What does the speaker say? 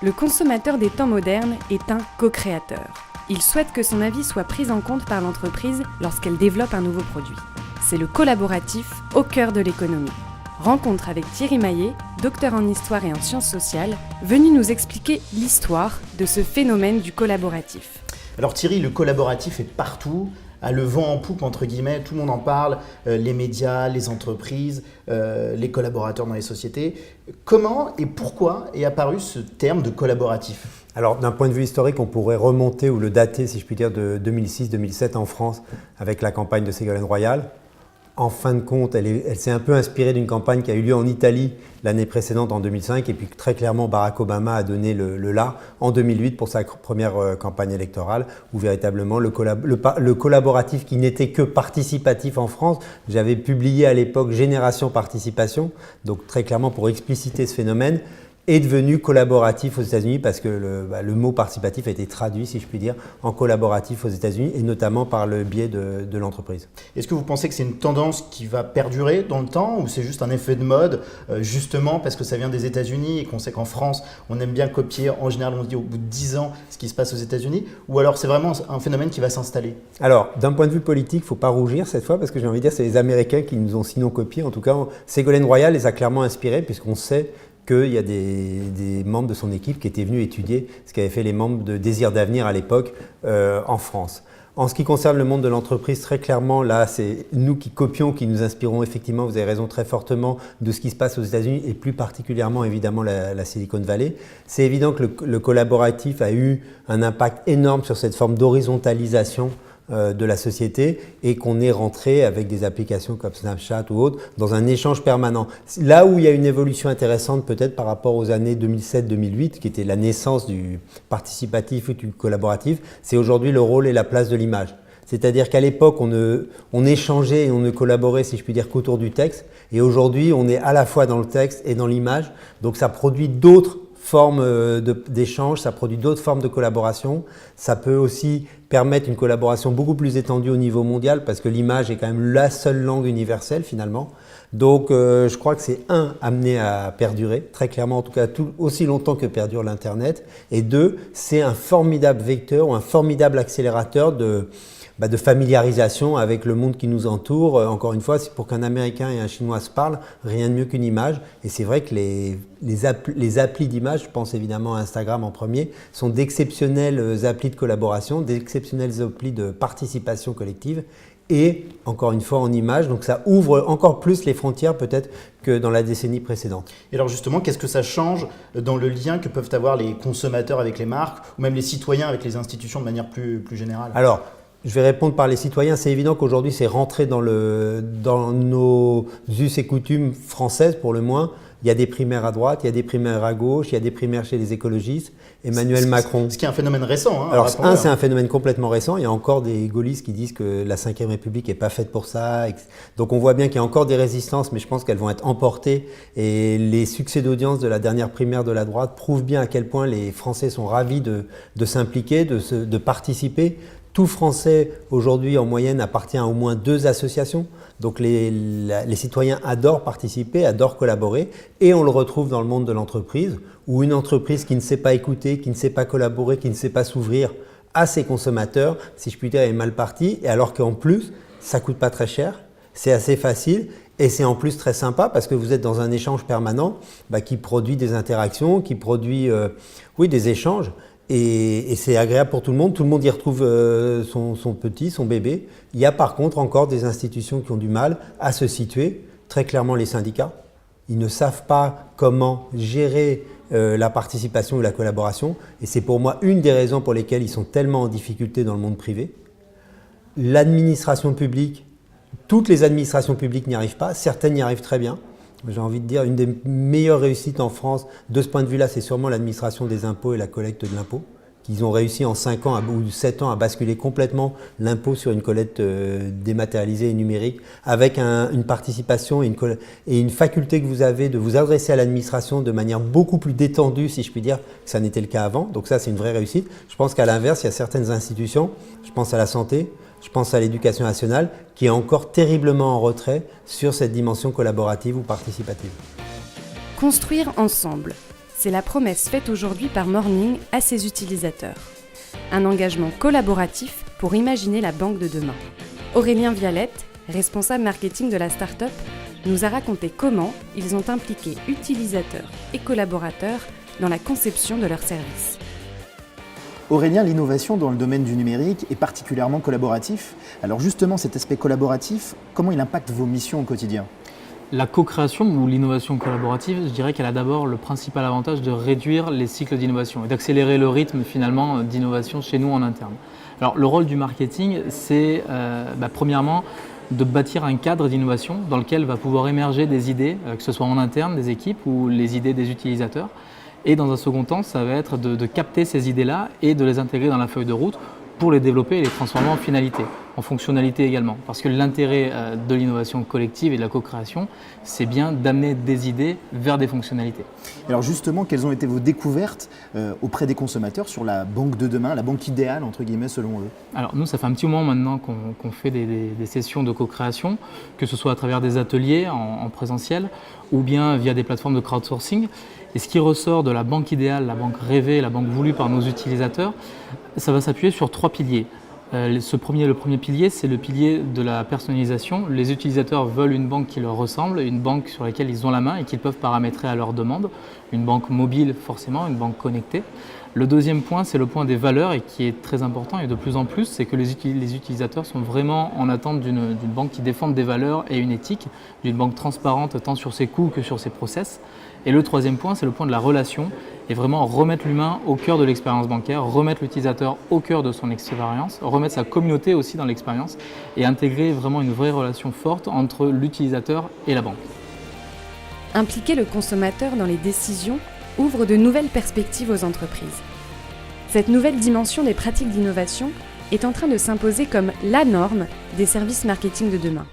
Le consommateur des temps modernes est un co-créateur. Il souhaite que son avis soit pris en compte par l'entreprise lorsqu'elle développe un nouveau produit. C'est le collaboratif au cœur de l'économie. Rencontre avec Thierry Maillet, docteur en histoire et en sciences sociales, venu nous expliquer l'histoire de ce phénomène du collaboratif. Alors Thierry, le collaboratif est partout, a le vent en poupe entre guillemets, tout le monde en parle, les médias, les entreprises, les collaborateurs dans les sociétés. Comment et pourquoi est apparu ce terme de collaboratif ? Alors d'un point de vue historique, on pourrait remonter ou le dater, si je puis dire, de 2006-2007 en France avec la campagne de Ségolène Royal. En fin de compte, elle s'est un peu inspirée d'une campagne qui a eu lieu en Italie l'année précédente, en 2005, et puis très clairement Barack Obama a donné le là en 2008 pour sa première campagne électorale, où véritablement le collaboratif qui n'était que participatif en France, j'avais publié à l'époque Génération Participation, donc très clairement pour expliciter ce phénomène, est devenu collaboratif aux États-Unis parce que le mot participatif a été traduit, si je puis dire, en collaboratif aux États-Unis et notamment par le biais de l'entreprise. Est-ce que vous pensez que c'est une tendance qui va perdurer dans le temps ou c'est juste un effet de mode, justement parce que ça vient des États-Unis et qu'on sait qu'en France, on aime bien copier, en général on se dit au bout de 10 ans, ce qui se passe aux États-Unis, ou alors c'est vraiment un phénomène qui va s'installer ? Alors, d'un point de vue politique, il ne faut pas rougir cette fois parce que j'ai envie de dire c'est les Américains qui nous ont sinon copiés. En tout cas, Ségolène Royal les a clairement inspirés puisqu'on sait qu'il y a des membres de son équipe qui étaient venus étudier ce qu'avaient fait les membres de Désir d'avenir à l'époque en France. En ce qui concerne le monde de l'entreprise, très clairement, là, c'est nous qui copions, qui nous inspirons effectivement, vous avez raison, très fortement de ce qui se passe aux États-Unis et plus particulièrement, évidemment, la Silicon Valley. C'est évident que le collaboratif a eu un impact énorme sur cette forme d'horizontalisation de la société et qu'on est rentré avec des applications comme Snapchat ou autres dans un échange permanent. Là où il y a une évolution intéressante peut-être par rapport aux années 2007-2008 qui était la naissance du participatif ou du collaboratif, c'est aujourd'hui le rôle et la place de l'image. C'est-à-dire qu'à l'époque, on échangeait et on ne collaborait, si je puis dire, qu'autour du texte. Et aujourd'hui, on est à la fois dans le texte et dans l'image. Donc ça produit d'autres formes d'échange, ça produit d'autres formes de collaboration. Ça peut aussi permettre une collaboration beaucoup plus étendue au niveau mondial parce que l'image est quand même la seule langue universelle finalement. Donc je crois que c'est amené à perdurer, très clairement en tout cas aussi longtemps que perdure l'Internet. Et deux, c'est un formidable vecteur ou un formidable accélérateur de familiarisation avec le monde qui nous entoure. Encore une fois, c'est pour qu'un Américain et un Chinois se parlent, rien de mieux qu'une image. Et c'est vrai que les applis d'image, je pense évidemment à Instagram en premier, sont d'exceptionnelles applis de collaboration, d'exceptionnelles applis de participation collective et encore une fois en image. Donc ça ouvre encore plus les frontières peut-être que dans la décennie précédente. Et alors justement, qu'est-ce que ça change dans le lien que peuvent avoir les consommateurs avec les marques ou même les citoyens avec les institutions de manière plus générale ? Alors, je vais répondre par les citoyens. C'est évident qu'aujourd'hui, c'est rentré dans nos us et coutumes françaises pour le moins. Il y a des primaires à droite, il y a des primaires à gauche, il y a des primaires chez les écologistes. Emmanuel Macron. Ce qui est un phénomène récent. Alors, c'est un phénomène complètement récent. Il y a encore des gaullistes qui disent que la Ve République n'est pas faite pour ça. Donc, on voit bien qu'il y a encore des résistances, mais je pense qu'elles vont être emportées. Et les succès d'audience de la dernière primaire de la droite prouvent bien à quel point les Français sont ravis de s'impliquer, de participer. Tout Français, aujourd'hui, en moyenne, appartient à au moins 2 associations. Donc, les citoyens adorent participer, adorent collaborer. Et on le retrouve dans le monde de l'entreprise, où une entreprise qui ne sait pas écouter, qui ne sait pas collaborer, qui ne sait pas s'ouvrir à ses consommateurs, si je puis dire, est mal partie. Et alors qu'en plus, ça ne coûte pas très cher, c'est assez facile. Et c'est en plus très sympa parce que vous êtes dans un échange permanent qui produit des interactions, qui produit des échanges. Et c'est agréable pour tout le monde y retrouve son petit, son bébé. Il y a par contre encore des institutions qui ont du mal à se situer, très clairement les syndicats. Ils ne savent pas comment gérer la participation ou la collaboration et c'est pour moi une des raisons pour lesquelles ils sont tellement en difficulté dans le monde privé. L'administration publique, toutes les administrations publiques n'y arrivent pas, certaines y arrivent très bien. J'ai envie de dire, une des meilleures réussites en France, de ce point de vue-là, c'est sûrement l'administration des impôts et la collecte de l'impôt. Qu'ils ont réussi en 5 ans ou 7 ans à basculer complètement l'impôt sur une collecte dématérialisée et numérique, avec une participation et une faculté que vous avez de vous adresser à l'administration de manière beaucoup plus détendue, si je puis dire, que ça n'était le cas avant. Donc ça, c'est une vraie réussite. Je pense qu'à l'inverse, il y a certaines institutions, je pense à la santé, je pense à l'éducation nationale, qui est encore terriblement en retrait sur cette dimension collaborative ou participative. Construire ensemble. C'est la promesse faite aujourd'hui par Morning à ses utilisateurs. Un engagement collaboratif pour imaginer la banque de demain. Aurélien Vialette, responsable marketing de la start-up, nous a raconté comment ils ont impliqué utilisateurs et collaborateurs dans la conception de leurs services. Aurélien, l'innovation dans le domaine du numérique est particulièrement collaboratif. Alors justement, cet aspect collaboratif, comment il impacte vos missions au quotidien ? La co-création ou l'innovation collaborative, je dirais qu'elle a d'abord le principal avantage de réduire les cycles d'innovation et d'accélérer le rythme finalement d'innovation chez nous en interne. Alors le rôle du marketing, c'est premièrement de bâtir un cadre d'innovation dans lequel va pouvoir émerger des idées, que ce soit en interne des équipes ou les idées des utilisateurs. Et dans un second temps, ça va être de capter ces idées-là et de les intégrer dans la feuille de route pour les développer et les transformer en finalité, en fonctionnalité également. Parce que l'intérêt de l'innovation collective et de la co-création, c'est bien d'amener des idées vers des fonctionnalités. Alors justement, quelles ont été vos découvertes auprès des consommateurs sur la banque de demain, la banque idéale entre guillemets selon eux ? Alors nous, ça fait un petit moment maintenant qu'on fait des sessions de co-création, que ce soit à travers des ateliers en présentiel ou bien via des plateformes de crowdsourcing. Et ce qui ressort de la banque idéale, la banque rêvée, la banque voulue par nos utilisateurs, ça va s'appuyer sur 3 piliers. Le premier pilier, c'est le pilier de la personnalisation. Les utilisateurs veulent une banque qui leur ressemble, une banque sur laquelle ils ont la main et qu'ils peuvent paramétrer à leur demande. Une banque mobile forcément, une banque connectée. Le deuxième point, c'est le point des valeurs et qui est très important et de plus en plus, c'est que les utilisateurs sont vraiment en attente d'une banque qui défende des valeurs et une éthique, d'une banque transparente tant sur ses coûts que sur ses process. Et le troisième point, c'est le point de la relation et vraiment remettre l'humain au cœur de l'expérience bancaire, remettre l'utilisateur au cœur de son expérience, remettre sa communauté aussi dans l'expérience et intégrer vraiment une vraie relation forte entre l'utilisateur et la banque. Impliquer le consommateur dans les décisions ouvre de nouvelles perspectives aux entreprises. Cette nouvelle dimension des pratiques d'innovation est en train de s'imposer comme la norme des services marketing de demain.